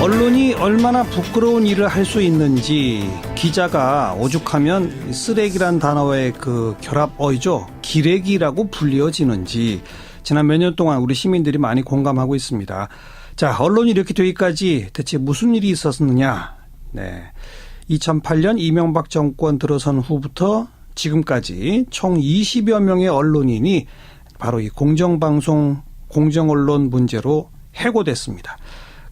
언론이 얼마나 부끄러운 일을 할 수 있는지, 기자가 오죽하면 쓰레기란 단어의 그 결합어이죠. 기레기라고 불리어지는지 지난 몇 년 동안 우리 시민들이 많이 공감하고 있습니다. 자, 언론이 이렇게 되기까지 대체 무슨 일이 있었느냐. 네. 2008년 이명박 정권 들어선 후부터 지금까지 총 20여 명의 언론인이 바로 이 공정방송, 공정언론 문제로 해고됐습니다.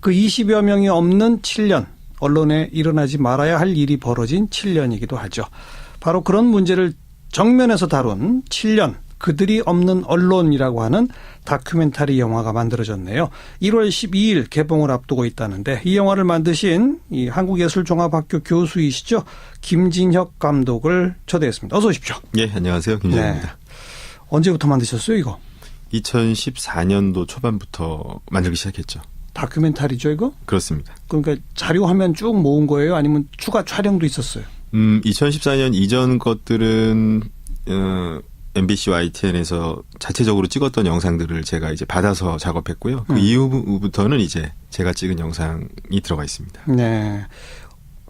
그 20여 명이 없는 7년, 언론에 일어나지 말아야 할 일이 벌어진 7년이기도 하죠. 바로 그런 문제를 정면에서 다룬 7년, 그들이 없는 언론이라고 하는 다큐멘터리 영화가 만들어졌네요. 1월 12일 개봉을 앞두고 있다는데, 이 영화를 만드신 이 한국예술종합학교 교수이시죠, 김진혁 감독을 초대했습니다. 어서 오십시오. 예, 안녕하세요. 김진혁입니다. 네. 언제부터 만드셨어요, 이거? 2014년도 초반부터 만들기 시작했죠. 다큐멘터리죠, 이거? 그렇습니다. 그러니까 자료 화면 쭉 모은 거예요? 아니면 추가 촬영도 있었어요? 2014년 이전 것들은 MBC YTN에서 자체적으로 찍었던 영상들을 제가 이제 받아서 작업했고요. 그 이후부터는 이제 제가 찍은 영상이 들어가 있습니다. 네.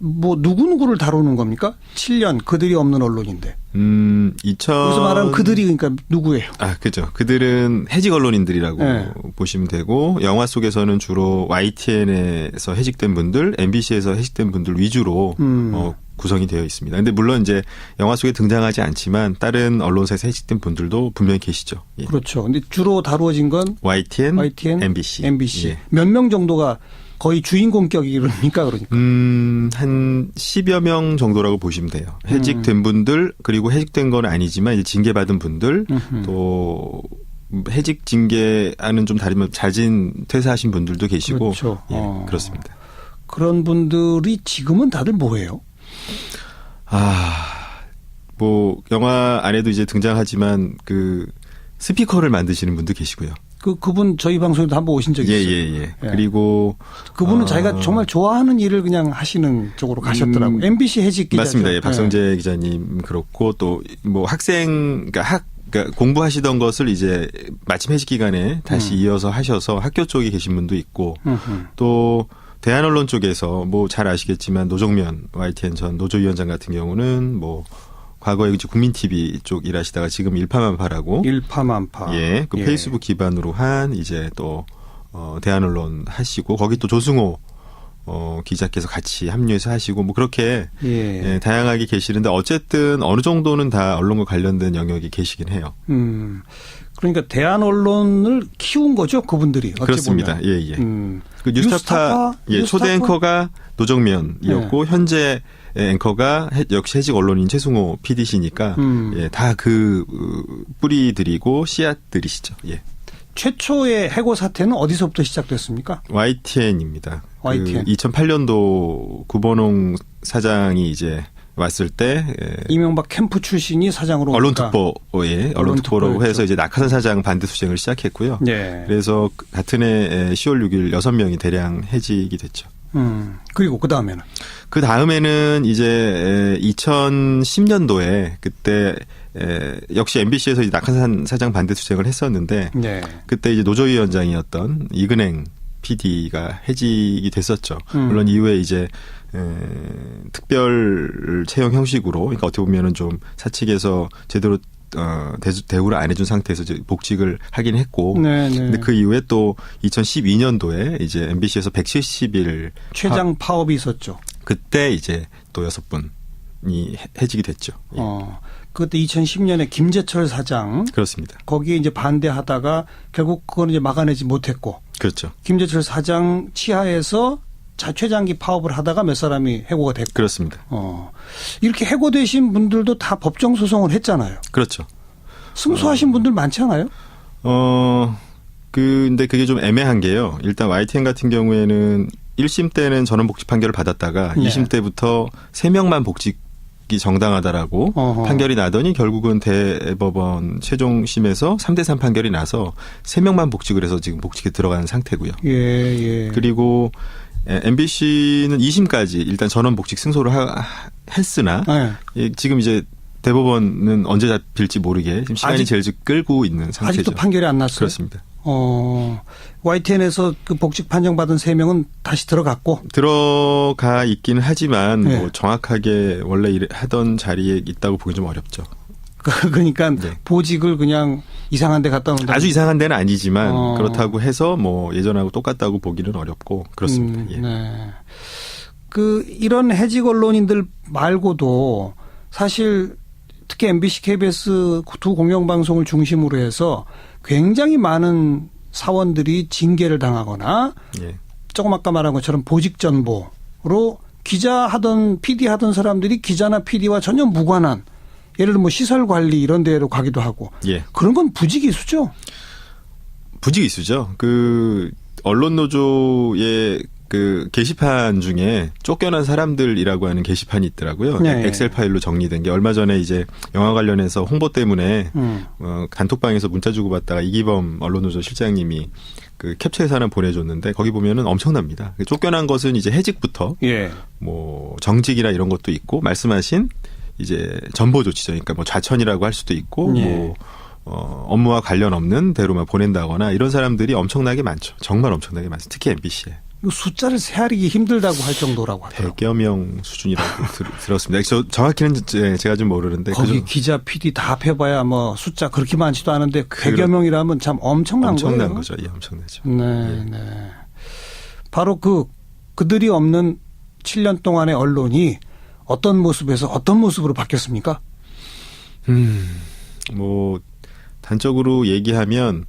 뭐 누구누구를 다루는 겁니까? 7년 그들이 없는 언론인데. 여기서 말하는 그들이 그러니까 누구예요? 아, 그죠. 그들은 해직 언론인들이라고 네. 보시면 되고, 영화 속에서는 주로 YTN에서 해직된 분들, MBC에서 해직된 분들 위주로 구성이 되어 있습니다. 근데 물론 이제 영화 속에 등장하지 않지만 다른 언론사에서 해직된 분들도 분명히 계시죠. 예. 그렇죠. 근데 주로 다루어진 건 YTN, MBC. 예. 몇 명 정도가 거의 주인공격이니까 그러니까. 한 10여 명 정도라고 보시면 돼요. 해직된 분들, 그리고 해직된 건 아니지만 이제 징계받은 분들, 또 해직 징계와는 좀 다르면 자진 퇴사하신 분들도 계시고. 그렇죠. 예, 그렇습니다. 그런 분들이 지금은 다들 뭐예요? 뭐 영화 안에도 이제 등장하지만 그 스피커를 만드시는 분도 계시고요. 그분 저희 방송에도 한번 오신 적이 있어요. 예. 그리고 그분은 자기가 정말 좋아하는 일을 그냥 하시는 쪽으로 가셨더라고요. MBC 해직 기자죠. 맞습니다. 예, 박성재 기자님 그렇고 또 뭐 그러니까 공부하시던 것을 이제 마침 해직 기간에 다시 이어서 하셔서 학교 쪽에 계신 분도 있고, 또 대한언론 쪽에서 뭐 잘 아시겠지만 노정면 YTN 전 노조위원장 같은 경우는 뭐 과거에 이제 국민TV 쪽 일하시다가 지금 일파만파라고. 일파만파. 예. 그 페이스북 기반으로 한 이제 또 대한언론 하시고, 거기 또 조승호 기자께서 같이 합류해서 하시고, 뭐 그렇게 예, 다양하게 계시는데, 어쨌든 어느 정도는 다 언론과 관련된 영역이 계시긴 해요. 그러니까 대한언론을 키운 거죠, 그분들이. 어찌 그렇습니다. 보면. 예. 그 뉴스타파 초대 앵커가 노정면이었고, 현재 앵커가 역시 해직 언론인 최승호 PD시니까 예, 다 그 뿌리들이고 씨앗들이시죠. 예. 최초의 해고 사태는 어디서부터 시작됐습니까? YTN입니다. YTN. 2008년도 구본홍 사장이 이제 왔을 때 이명박 캠프 출신이 사장으로 언론특보라고 해서 이제 낙하산 사장 반대 투쟁을 시작했고요. 네. 그래서 같은 해 10월 6일 6명이 대량 해직이 됐죠. 그리고 그 다음에는? 그 다음에는 이제 2010년도에 그때 역시 MBC에서 이제 낙하산 사장 반대 투쟁을 했었는데, 네. 그때 이제 노조위원장이었던 이근행 PD가 해직이 됐었죠. 물론 이후에 이제 특별 채용 형식으로, 그러니까 어떻게 보면은 좀 사측에서 제대로 대우를 안 해준 상태에서 이제 복직을 하긴 했고, 근데 그 이후에 또 2012년도에 이제 MBC에서 170일 최장 파업이 있었죠. 그때 이제 또 6분이 해직이 됐죠. 예. 그때 2010년에 김재철 사장. 그렇습니다. 거기에 이제 반대하다가 결국 그건 이제 막아내지 못했고. 그렇죠. 김재철 사장 치하에서 최장기 파업을 하다가 몇 사람이 해고가 됐고. 그렇습니다. 이렇게 해고되신 분들도 다 법정 소송을 했잖아요. 그렇죠. 승소하신 분들 많지 않아요? 근데 그게 좀 애매한 게요. 일단 YTN 같은 경우에는 1심 때는 전원 복직 판결을 받았다가 2심 때부터 3명만 복직이 정당하다라고 판결이 나더니 결국은 대법원 최종심에서 3대3 판결이 나서 3명만 복직을 해서 지금 복직에 들어가는 상태고요. 예. 그리고 MBC는 2심까지 일단 전원 복직 승소를 했으나 지금 이제 대법원은 언제 잡힐지 모르게 지금 시간이 제일 끌고 있는 상태죠. 아직도 판결이 안 났어요? 그렇습니다. YTN에서 그 복직 판정받은 3명은 다시 들어갔고. 들어가 있기는 하지만 네. 뭐 정확하게 원래 하던 자리에 있다고 보기 좀 어렵죠. 그러니까 네. 보직을 그냥 이상한 데 갖다 놓는다. 아주 이상한 데는 아니지만 그렇다고 해서 뭐 예전하고 똑같다고 보기는 어렵고 그렇습니다. 예. 네. 이런 해직 언론인들 말고도 사실 특히 MBC, KBS 두 공영방송을 중심으로 해서 굉장히 많은 사원들이 징계를 당하거나 예. 조금 아까 말한 것처럼 보직 전보로 기자 하던 PD 하던 사람들이 기자나 PD와 전혀 무관한 예를 들면 뭐 시설 관리 이런 데로 가기도 하고 예. 그런 건 부직이수죠. 부직이수죠. 그 언론 노조의 그 게시판 중에 쫓겨난 사람들이라고 하는 게시판이 있더라고요. 네. 엑셀 파일로 정리된 게 얼마 전에 이제 영화 관련해서 홍보 때문에 단톡방에서 문자 주고받다가 이기범 언론노조 실장님이 그 캡처해서 하나 보내줬는데 거기 보면은 엄청납니다. 쫓겨난 것은 이제 해직부터 예. 뭐 정직이나 이런 것도 있고 말씀하신 이제 전보 조치죠. 그러니까 뭐 좌천이라고 할 수도 있고 예. 뭐 업무와 관련 없는 데로만 보낸다거나 이런 사람들이 엄청나게 많죠. 정말 엄청나게 많습니다. 특히 MBC에. 숫자를 세하기 힘들다고 할 정도라고 하더라고요. 100여 명 수준이라고 들었습니다. 정확히는 제가 좀 모르는데. 거기 기자, PD 다 합해봐야 뭐 숫자 그렇게 많지도 않은데 100여 명이라면 참 엄청난 거예요. 엄청난 거죠. 예, 엄청나죠. 네, 네. 바로 그들이 없는 7년 동안의 언론이 어떤 모습에서 어떤 모습으로 바뀌었습니까? 뭐 단적으로 얘기하면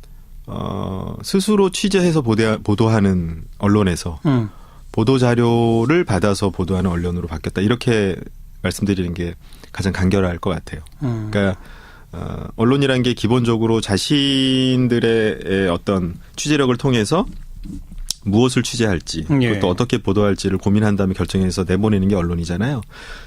스스로 취재해서 보도하는 언론에서 보도 자료를 받아서 보도하는 언론으로 바뀌었다. 이렇게 말씀드리는 게 가장 간결할 것 같아요. 그러니까 언론이란 게 기본적으로 자신들의 어떤 취재력을 통해서 무엇을 취재할지 예. 또 어떻게 보도할지를 고민한 다음에 결정해서 내보내는 게 언론이잖아요.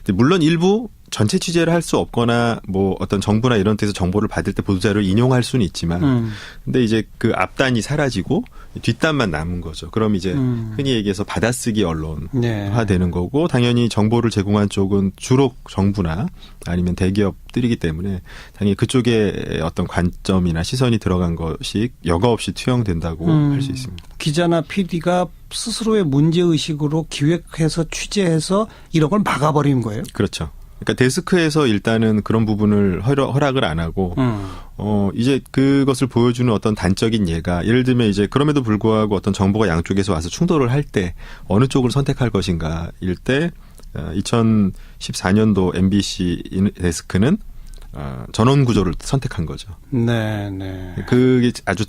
근데 물론 일부 전체 취재를 할 수 없거나 뭐 어떤 정부나 이런 데서 정보를 받을 때 보도자료를 인용할 수는 있지만 근데 이제 그 앞단이 사라지고 뒷단만 남은 거죠. 그럼 이제 흔히 얘기해서 받아쓰기 언론화 되는 거고 당연히 정보를 제공한 쪽은 주로 정부나 아니면 대기업들이기 때문에 당연히 그쪽에 어떤 관점이나 시선이 들어간 것이 여과 없이 투영된다고 할 수 있습니다. 기자나 PD가 스스로의 문제의식으로 기획해서 취재해서 이런 걸 막아버리는 거예요? 그렇죠. 그러니까 데스크에서 일단은 그런 부분을 허락을 안 하고 이제 그것을 보여주는 어떤 단적인 예가 예를 들면 이제 그럼에도 불구하고 어떤 정보가 양쪽에서 와서 충돌을 할 때 어느 쪽을 선택할 것인가일 때 2014년도 MBC 데스크는 전원 구조를 선택한 거죠. 네, 네. 그게 아주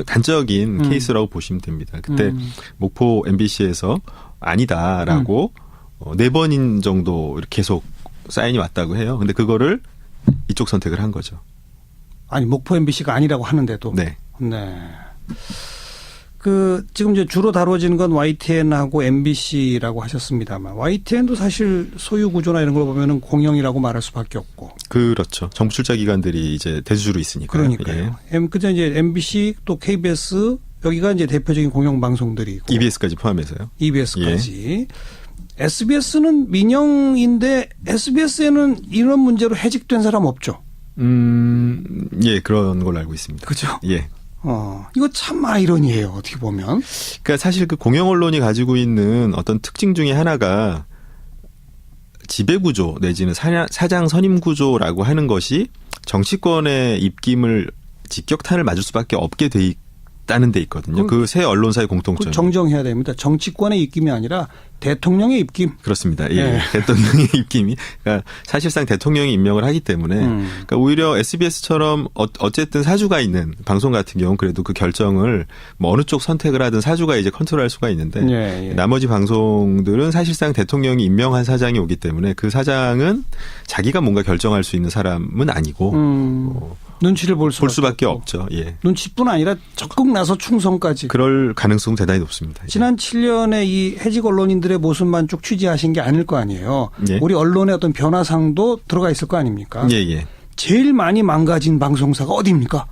단적인 케이스라고 보시면 됩니다. 그때 목포 MBC에서 아니다라고 4번인 정도 이렇게 계속 사인이 왔다고 해요. 근데 그거를 이쪽 선택을 한 거죠. 아니, 목포 MBC가 아니라고 하는데도. 네. 네. 지금 이제 주로 다뤄지는 건 YTN하고 MBC라고 하셨습니다만, YTN도 사실 소유 구조나 이런 걸 보면은 공영이라고 말할 수밖에 없고. 그렇죠. 정부 출자 기관들이 이제 대주주로 있으니까. 그러니까요. 그저 이제 MBC 또 KBS 여기가 이제 대표적인 공영 방송들이고. EBS까지 포함해서요. EBS까지. SBS는 민영인데 SBS에는 이런 문제로 해직된 사람 없죠. 예, 그런 걸로 알고 있습니다. 그죠? 예. 이거 참 아이러니해요. 어떻게 보면. 그러니까 사실 그 공영 언론이 가지고 있는 어떤 특징 중에 하나가 지배구조 내지는 사장 선임 구조라고 하는 것이 정치권의 입김을 직격탄을 맞을 수밖에 없게 돼 있다는 데 있거든요. 그 새 언론사의 공통점. 정정해야 됩니다. 정치권의 입김이 아니라 대통령의 입김. 그렇습니다. 예. 네. 대통령의 입김이. 그러니까 사실상 대통령이 임명을 하기 때문에 그러니까 오히려 SBS처럼 어쨌든 사주가 있는 방송 같은 경우는 그래도 그 결정을 뭐 어느 쪽 선택을 하든 사주가 이제 컨트롤할 수가 있는데 예. 나머지 방송들은 사실상 대통령이 임명한 사장이 오기 때문에 그 사장은 자기가 뭔가 결정할 수 있는 사람은 아니고 눈치를 볼 수밖에 없죠. 예. 눈치뿐 아니라 적극 나서 충성까지. 그럴 가능성은 대단히 높습니다. 지난 7년에 이 해직 언론인들의 모습만 쭉 취재하신 게 아닐 거 아니에요. 예. 우리 언론의 어떤 변화상도 들어가 있을 거 아닙니까? 예, 예. 제일 많이 망가진 방송사가 어디입니까?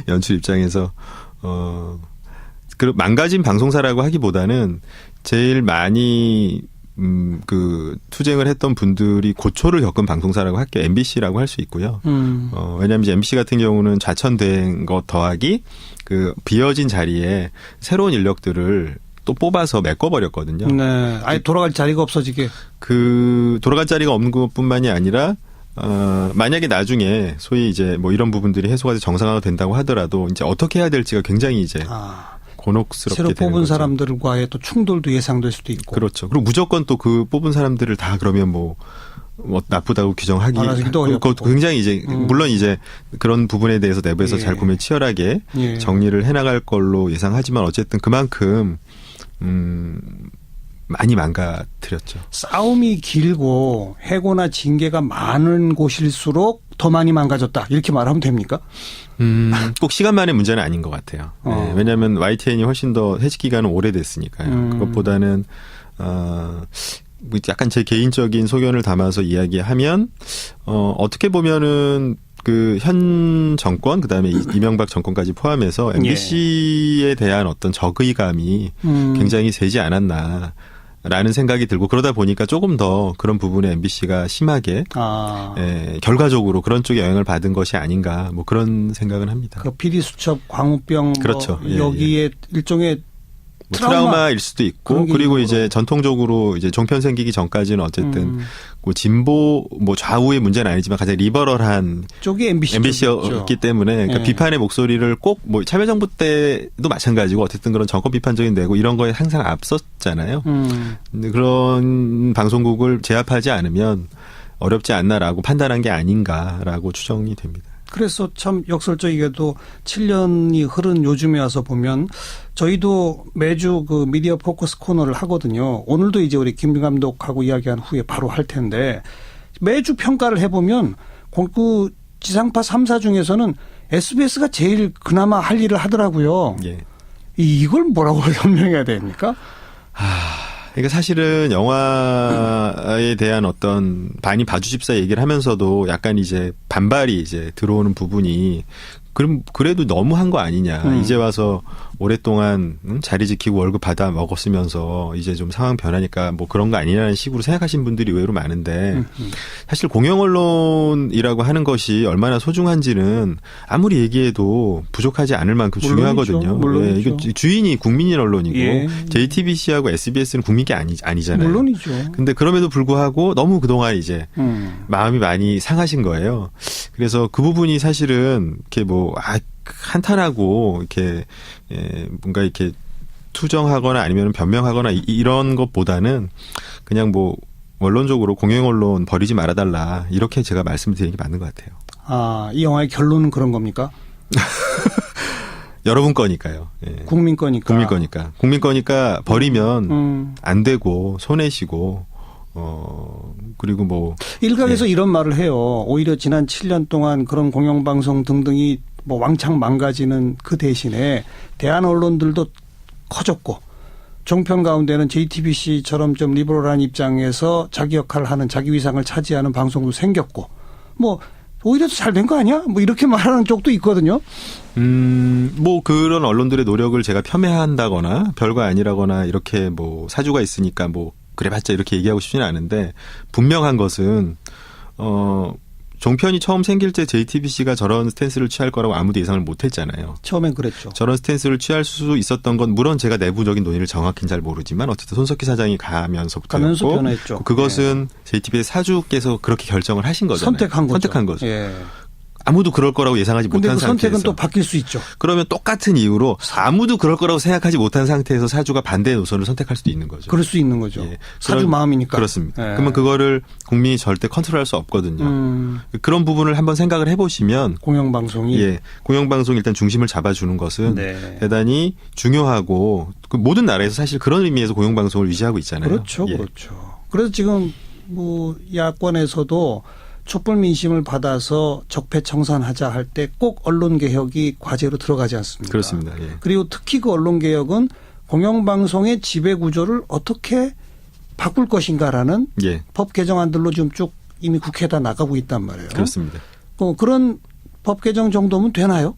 연출 입장에서 그 망가진 방송사라고 하기보다는 제일 많이 그 투쟁을 했던 분들이 고초를 겪은 방송사라고 할게요. MBC라고 할 수 있고요. 왜냐하면 이제 MBC 같은 경우는 좌천된 것 더하기 그 비어진 자리에 새로운 인력들을 또 뽑아서 메꿔버렸거든요. 네. 아예 돌아갈 자리가 없어지게. 그 돌아갈 자리가 없는 것뿐만이 아니라 만약에 나중에 소위 이제 뭐 이런 부분들이 해소가 정상화가 된다고 하더라도 이제 어떻게 해야 될지가 굉장히 이제 곤혹스럽게 새로 되는 뽑은 거죠. 사람들과의 또 충돌도 예상될 수도 있고. 그렇죠. 그리고 무조건 또 그 뽑은 사람들을 다 그러면 뭐 나쁘다고 규정하기 어렵고. 굉장히 이제 물론 이제 그런 부분에 대해서 내부에서 잘 고민 치열하게 정리를 해나갈 걸로 예상하지만 어쨌든 그만큼 많이 망가뜨렸죠. 싸움이 길고 해고나 징계가 많은 곳일수록 더 많이 망가졌다. 이렇게 말하면 됩니까? 꼭 시간만의 문제는 아닌 것 같아요. 네, 왜냐하면 YTN이 훨씬 더 해직 기간은 오래됐으니까요. 그것보다는 약간 제 개인적인 소견을 담아서 이야기하면 어떻게 보면은 그 현 정권 그다음에 이명박 정권까지 포함해서 MBC에 대한 어떤 적의감이 굉장히 세지 않았나. 라는 생각이 들고 그러다 보니까 조금 더 그런 부분에 MBC가 심하게 결과적으로 그런 쪽에 영향을 받은 것이 아닌가 뭐 그런 생각은 합니다. 그 비리수첩, 광우병 그렇죠. 뭐 여기에 일종의 뭐 트라우마일 수도 있고 그리고 있는 이제 전통적으로 이제 종편 생기기 전까지는 어쨌든 뭐 진보 뭐 좌우의 문제는 아니지만 가장 리버럴한 쪽이 MBC였기 때문에 그러니까 비판의 목소리를 꼭 뭐 참여정부 때도 마찬가지고 어쨌든 그런 정권 비판적인 내고 이런 거에 항상 앞섰잖아요. 근데 그런 방송국을 제압하지 않으면 어렵지 않나라고 판단한 게 아닌가라고 추정이 됩니다. 그래서 참 역설적이게도 7년이 흐른 요즘에 와서 보면 저희도 매주 그 미디어 포커스 코너를 하거든요. 오늘도 이제 우리 김 감독하고 이야기한 후에 바로 할 텐데 매주 평가를 해보면 그 지상파 3사 중에서는 SBS가 제일 그나마 할 일을 하더라고요. 예. 이걸 뭐라고 설명해야 됩니까? 그러니까 사실은 영화에 대한 어떤 반이 봐주십사 얘기를 하면서도 약간 이제 반발이 이제 들어오는 부분이 그럼 그래도 너무 한 거 아니냐. 이제 와서 오랫동안 자리 지키고 월급 받아 먹었으면서 이제 좀 상황 변하니까 뭐 그런 거 아니냐는 식으로 생각하신 분들이 의외로 많은데 사실 공영 언론이라고 하는 것이 얼마나 소중한지는 아무리 얘기해도 부족하지 않을 만큼 중요하거든요. 물론이죠. 이거 주인이 국민인 언론이고 예. JTBC하고 SBS는 국민 게 아니잖아요. 물론이죠. 근데 그럼에도 불구하고 너무 그동안 이제 마음이 많이 상하신 거예요. 그래서 그 부분이 사실은 이렇게 뭐 한탄하고 이렇게 뭔가 이렇게 투정하거나 아니면 변명하거나 이런 것보다는 그냥 뭐 원론적으로 공영 언론 버리지 말아달라 이렇게 제가 말씀드리는 게 맞는 것 같아요. 이 영화의 결론은 그런 겁니까? 여러분 거니까요. 예. 국민 거니까. 국민 거니까 버리면 안 되고 손해시고 그리고 뭐 일각에서 이런 말을 해요. 오히려 지난 7년 동안 그런 공영방송 등등이 뭐 왕창 망가지는 그 대신에 대한 언론들도 커졌고 종편 가운데는 JTBC처럼 좀 리버럴한 입장에서 자기 역할을 하는 자기 위상을 차지하는 방송도 생겼고 뭐 오히려 잘 된 거 아니야? 뭐 이렇게 말하는 쪽도 있거든요. 뭐 그런 언론들의 노력을 제가 폄훼한다거나 별거 아니라거나 이렇게 뭐 사주가 있으니까 뭐 그래봤자 이렇게 얘기하고 싶지는 않은데 분명한 것은 종편이 처음 생길 때 JTBC가 저런 스탠스를 취할 거라고 아무도 예상을 못했잖아요. 처음엔 그랬죠. 저런 스탠스를 취할 수 있었던 건 물론 제가 내부적인 논의를 정확히는 잘 모르지만 어쨌든 손석희 사장이 가면서부터였고 변했죠. 그것은 JTBC 사주께서 그렇게 결정을 하신 거잖아요. 선택한 거죠. 예. 아무도 그럴 거라고 예상하지 못한 근데 그 상태에서. 선택은 또 바뀔 수 있죠. 그러면 똑같은 이유로 아무도 그럴 거라고 생각하지 못한 상태에서 사주가 반대의 노선을 선택할 수도 있는 거죠. 그럴 수 있는 거죠. 예. 사주 마음이니까. 그렇습니다. 예. 그러면 그거를 국민이 절대 컨트롤할 수 없거든요. 그런 부분을 한번 생각을 해보시면 공영방송이. 예, 공영방송 일단 중심을 잡아주는 것은 대단히 중요하고 그 모든 나라에서 사실 그런 의미에서 공영방송을 유지하고 있잖아요. 그렇죠. 예. 그렇죠. 그래서 지금 뭐 야권에서도 촛불 민심을 받아서 적폐청산하자 할 때 꼭 언론개혁이 과제로 들어가지 않습니까? 그렇습니다. 예. 그리고 특히 그 언론개혁은 공영방송의 지배구조를 어떻게 바꿀 것인가라는 법 개정안들로 지금 쭉 이미 국회에다 나가고 있단 말이에요. 그렇습니다. 그런 법 개정 정도면 되나요?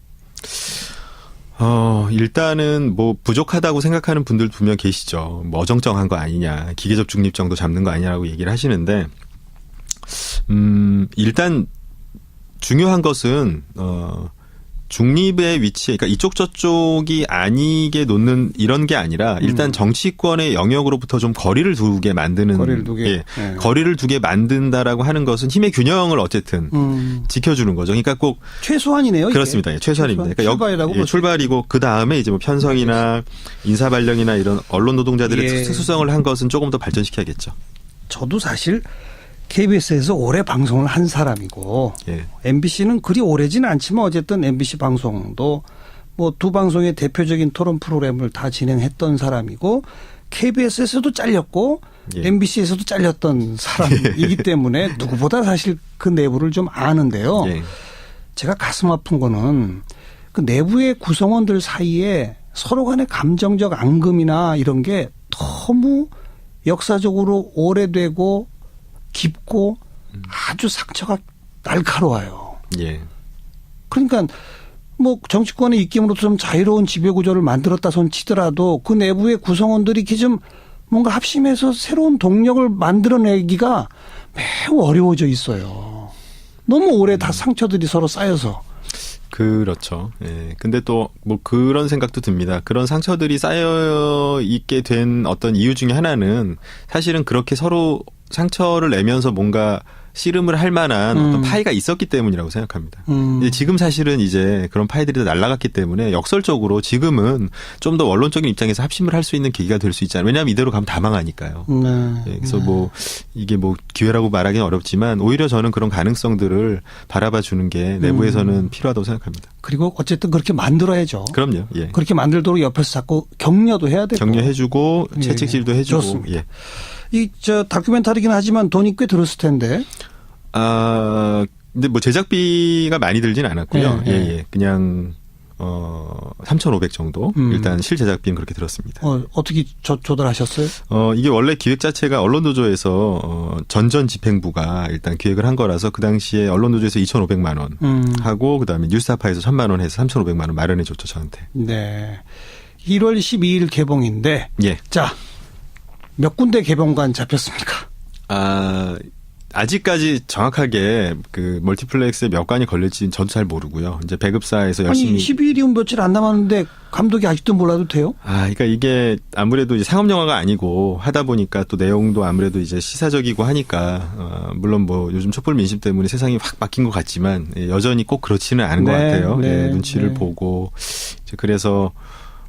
일단은 뭐 부족하다고 생각하는 분들 분명 계시죠. 뭐 어정쩡한 거 아니냐, 기계적 중립 정도 잡는 거 아니냐라고 얘기를 하시는데, 일단 중요한 것은 중립의 위치, 그러니까 이쪽 저쪽이 아니게 놓는 이런 게 아니라 일단 정치권의 영역으로부터 좀 거리를 두게 만드는 거리를 두게 만든다라고 하는 것은 힘의 균형을 어쨌든 지켜주는 거죠. 그러니까 꼭 최소한이네요. 그렇습니다. 이게. 최소한입니다. 그러니까 출발이라고 출발이고 그 다음에 이제 뭐 편성이나 인사 발령이나 이런 언론 노동자들의 특수성을 한 것은 조금 더 발전시켜야겠죠. 저도 사실 KBS에서 오래 방송을 한 사람이고 MBC는 그리 오래지는 않지만 어쨌든 MBC 방송도 뭐 두 방송의 대표적인 토론 프로그램을 다 진행했던 사람이고 KBS에서도 잘렸고 MBC에서도 잘렸던 사람이기 때문에 누구보다 사실 그 내부를 좀 아는데요. 제가 가슴 아픈 거는 그 내부의 구성원들 사이에 서로 간의 감정적 앙금이나 이런 게 너무 역사적으로 오래되고 깊고 아주 상처가 날카로워요. 그러니까 뭐 정치권의 입김으로도 좀 자유로운 지배구조를 만들었다 손 치더라도 그 내부의 구성원들이 이렇게 좀 뭔가 합심해서 새로운 동력을 만들어내기가 매우 어려워져 있어요. 너무 오래 다 상처들이 서로 쌓여서. 그렇죠. 근데 또 뭐 그런 생각도 듭니다. 그런 상처들이 쌓여 있게 된 어떤 이유 중에 하나는 사실은 그렇게 서로 상처를 내면서 뭔가 씨름을 할 만한 어떤 파이가 있었기 때문이라고 생각합니다. 근데 지금 사실은 이제 그런 파이들이 다 날아갔기 때문에 역설적으로 지금은 좀 더 원론적인 입장에서 합심을 할 수 있는 계기가 될 수 있잖아요. 왜냐하면 이대로 가면 다 망하니까요. 그래서 뭐 이게 뭐 기회라고 말하기는 어렵지만 오히려 저는 그런 가능성들을 바라봐 주는 게 내부에서는 필요하다고 생각합니다. 그리고 어쨌든 그렇게 만들어야죠. 그럼요. 그렇게 만들도록 옆에서 자꾸 격려도 해야 되고. 격려해주고 채찍질도 해주고. 좋습니다. 저 다큐멘터리긴 하지만 돈이 꽤 들었을 텐데. 근데 뭐 제작비가 많이 들진 않았고요. 그냥 3,500 정도. 일단 실제작비는 그렇게 들었습니다. 어떻게 조달하셨어요? 이게 원래 기획 자체가 언론노조에서 전전 집행부가 일단 기획을 한 거라서 그 당시에 언론노조에서 2,500만 원 하고 그다음에 뉴스타파에서 1,000만 원 해서 3,500만 원 마련해 줬죠, 저한테. 네. 1월 12일 개봉인데. 자, 몇 군데 개봉관 잡혔습니까? 아직까지 정확하게 그 멀티플렉스에 몇 관이 걸릴지는 저도 잘 모르고요. 이제 배급사에서 열심히. 아니, 12일이면 며칠 안 남았는데 감독이 아직도 몰라도 돼요? 그러니까 이게 아무래도 이제 상업영화가 아니고 하다 보니까 또 내용도 아무래도 이제 시사적이고 하니까, 물론 뭐 요즘 촛불 민심 때문에 세상이 확 바뀐 것 같지만 여전히 꼭 그렇지는 않은 것 같아요. 눈치를 보고. 그래서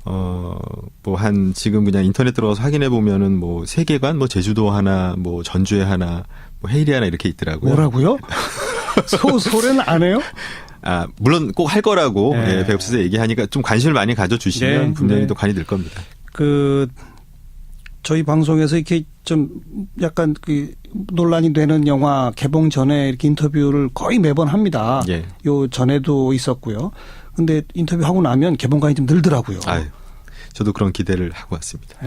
뭐 한 지금 그냥 인터넷 들어가서 확인해 보면은 뭐 3개관, 뭐 제주도 하나, 뭐 전주에 하나, 뭐 헤이리 하나 이렇게 있더라고요. 뭐라고요? 소래는 안 해요? 물론 꼭 할 거라고 배급사에서 얘기하니까 좀 관심을 많이 가져주시면 분명히 또 관이 늘 겁니다. 저희 방송에서 이렇게 좀 약간 그 논란이 되는 영화 개봉 전에 이렇게 인터뷰를 거의 매번 합니다. 요 전에도 있었고요. 근데 인터뷰하고 나면 개봉관이 좀 늘더라고요. 저도 그런 기대를 하고 왔습니다.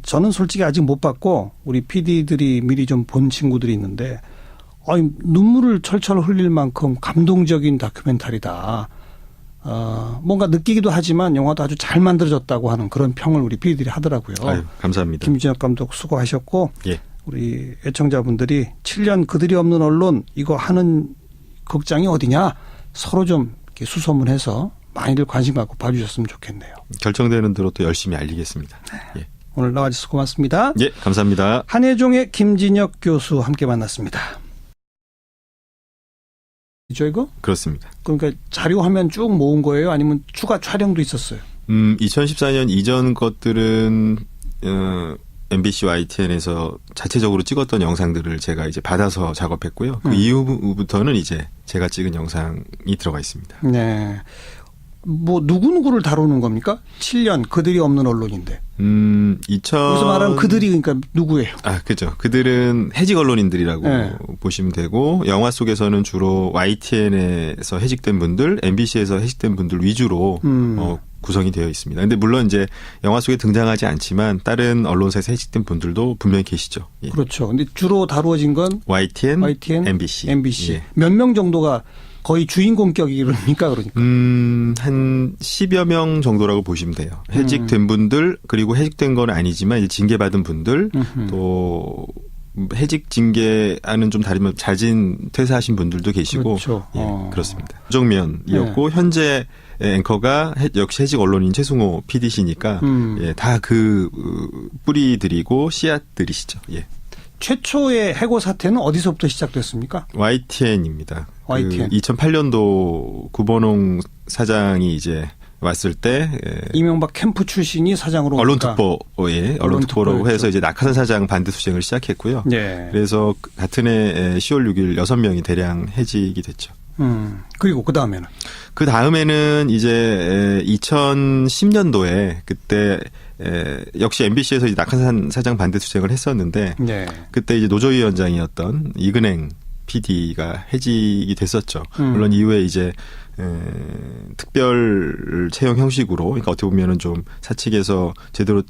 저는 솔직히 아직 못 봤고 우리 PD들이 미리 좀 본 친구들이 있는데 눈물을 철철 흘릴 만큼 감동적인 다큐멘터리다. 뭔가 느끼기도 하지만 영화도 아주 잘 만들어졌다고 하는 그런 평을 우리 PD들이 하더라고요. 감사합니다. 김준혁 감독 수고하셨고 우리 애청자분들이 7년 그들이 없는 언론 이거 하는 극장이 어디냐 서로 좀 이렇게 수소문해서 많이들 관심 갖고 봐주셨으면 좋겠네요. 결정되는 대로 또 열심히 알리겠습니다. 오늘 나와주셔서 고맙습니다. 감사합니다. 한예종의 김진혁 교수 함께 만났습니다. 이거? 그렇습니다. 그러니까 자료 화면 쭉 모은 거예요? 아니면 추가 촬영도 있었어요? 2014년 이전 것들은 MBC YTN에서 자체적으로 찍었던 영상들을 제가 이제 받아서 작업했고요. 그 이후부터는 이제 제가 찍은 영상이 들어가 있습니다. 뭐 누구누구를 다루는 겁니까? 7년 그들이 없는 언론인데. 여기서 말하는 그들이 그러니까 누구예요? 그죠. 그들은 해직 언론인들이라고 보시면 되고 영화 속에서는 주로 YTN에서 해직된 분들, MBC에서 해직된 분들 위주로 구성이 되어 있습니다. 근데 물론 이제 영화 속에 등장하지 않지만 다른 언론사에서 해직된 분들도 분명히 계시죠. 그렇죠. 근데 주로 다루어진 건 YTN MBC. 몇 명 정도가 거의 주인공격이니까 그러니까. 한 10여 명 정도라고 보시면 돼요. 해직된 분들, 그리고 해직된 건 아니지만 이제 징계받은 분들, 또 해직 징계와는 좀 다르면 자진 퇴사하신 분들도 계시고, 그렇죠. 예, 그렇습니다. 조정면이었고 현재 앵커가 역시 해직 언론인 최승호 PD시니까 예, 다 그 뿌리들이고 씨앗들이시죠. 예. 최초의 해고 사태는 어디서부터 시작됐습니까? YTN입니다. YTN. 2008년도 구본홍 사장이 이제 왔을 때 이명박 캠프 출신이 사장으로 언론특보에 언론특보라고 해서 이제 낙하산 사장 반대 투쟁을 시작했고요. 네. 그래서 같은 해 10월 6일 6명이 대량 해직이 됐죠. 그리고 그 다음에는? 그 다음에는 이제 2010년도에 그때 역시 MBC에서 이제 낙하산 사장 반대 투쟁을 했었는데 네. 그때 이제 노조위원장이었던 이근행 PD가 해직이 됐었죠. 물론 이후에 이제 특별 채용 형식으로, 그러니까 어떻게 보면은 좀 사측에서 제대로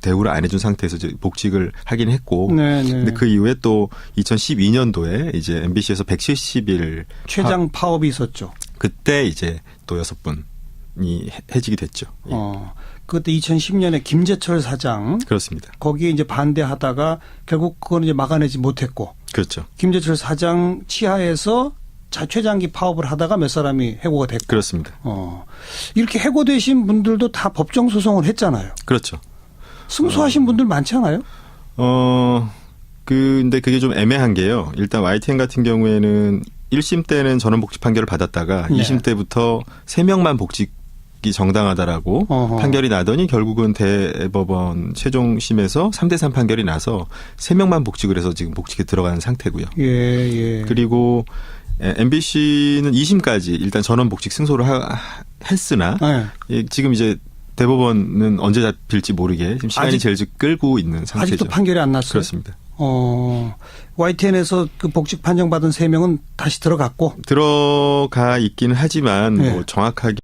대우를 안 해준 상태에서 이제 복직을 하긴 했고, 네네. 근데 그 이후에 또 2012년도에 이제 MBC에서 170일 최장 파업이 있었죠. 그때 이제 또 6분이 해직이 됐죠. 예. 그때 2010년에 김재철 사장. 그렇습니다. 거기에 이제 반대하다가 결국 그건 이제 막아내지 못했고. 그렇죠. 김재철 사장 치하에서 최장기 파업을 하다가 몇 사람이 해고가 됐고. 그렇습니다. 이렇게 해고되신 분들도 다 법정 소송을 했잖아요. 그렇죠. 승소하신 분들 많지 않아요? 근데 그게 좀 애매한 게요. 일단 YTN 같은 경우에는 1심 때는 전원 복직 판결을 받았다가 네. 2심 때부터 3명만 복직이 정당하다라고 판결이 나더니 결국은 대법원 최종심에서 3대3 판결이 나서 3명만 복직을 해서 지금 복직에 들어가는 상태고요. 예. 그리고 MBC는 2심까지 일단 전원 복직 승소를 했으나 네. 지금 이제 대법원은 언제 잡힐지 모르게 지금 시간이 제일 끌고 있는 상태죠. 아직도 판결이 안 났어요? 그렇습니다. YTN에서 그 복직 판정받은 3명은 다시 들어갔고? 들어가 있기는 하지만 네. 뭐 정확하게.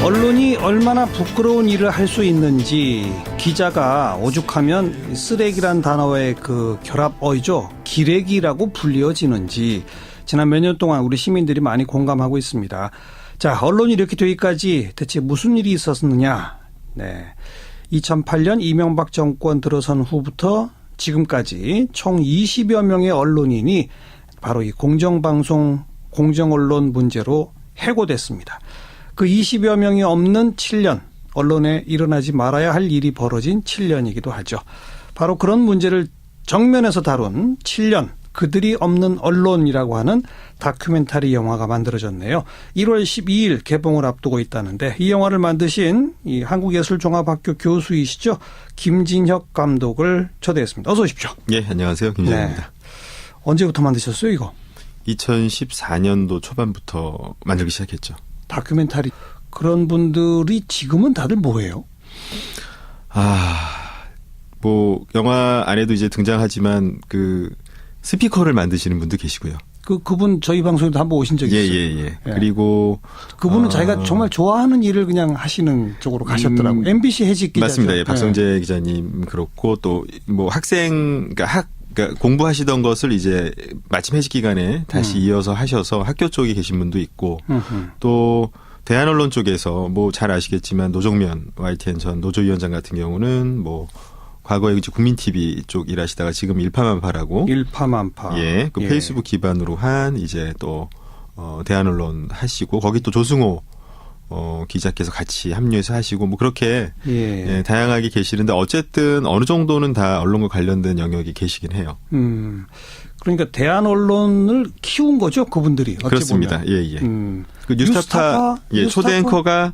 언론이 얼마나 부끄러운 일을 할 수 있는지 기자가 오죽하면 쓰레기란 단어의 그 결합어이죠. 기레기라고 불리어지는지 지난 몇 년 동안 우리 시민들이 많이 공감하고 있습니다. 자, 언론이 이렇게 되기까지 대체 무슨 일이 있었느냐. 네. 2008년 이명박 정권 들어선 후부터 지금까지 총 20여 명의 언론인이 바로 이 공정방송, 공정언론 문제로 해고됐습니다. 그 20여 명이 없는 7년, 언론에 일어나지 말아야 할 일이 벌어진 7년이기도 하죠. 바로 그런 문제를 정면에서 다룬 7년, 그들이 없는 언론이라고 하는 다큐멘터리 영화가 만들어졌네요. 1월 12일 개봉을 앞두고 있다는데 이 영화를 만드신 이 한국예술종합학교 교수이시죠. 김진혁 감독을 초대했습니다. 어서 오십시오. 예, 안녕하세요. 김진혁입니다. 네. 언제부터 만드셨어요, 이거? 2014년도 초반부터 만들기 시작했죠. 다큐멘터리. 그런 분들이 지금은 다들 뭐예요? 뭐 영화 안에도 이제 등장하지만 그 스피커를 만드시는 분도 계시고요. 그분 저희 방송에도 한번 오신 적이 있어요. 예. 그리고 그분은 자기가 정말 좋아하는 일을 그냥 하시는 쪽으로 가셨더라고요. MBC 해직 기자죠. 맞습니다. 예, 박성재 기자님 그렇고 또 뭐 그러니까 공부하시던 것을 이제 마침 해직 기간에 다시 이어서 하셔서 학교 쪽에 계신 분도 있고 또 대한언론 쪽에서 뭐 잘 아시겠지만 노정면 YTN 전 노조위원장 같은 경우는 뭐 과거에 이제 국민TV 쪽 일하시다가 지금 일파만파라고. 일파만파. 예. 그 페이스북 기반으로 한 이제 또, 대한언론 하시고, 거기 또 조승호, 기자께서 같이 합류해서 하시고, 뭐 그렇게. 예, 다양하게 계시는데 어쨌든 어느 정도는 다 언론과 관련된 영역이 계시긴 해요. 그러니까 대한언론을 키운 거죠, 그분들이. 어찌 그렇습니다. 보면. 예. 그 뉴스타파, 초대 앵커가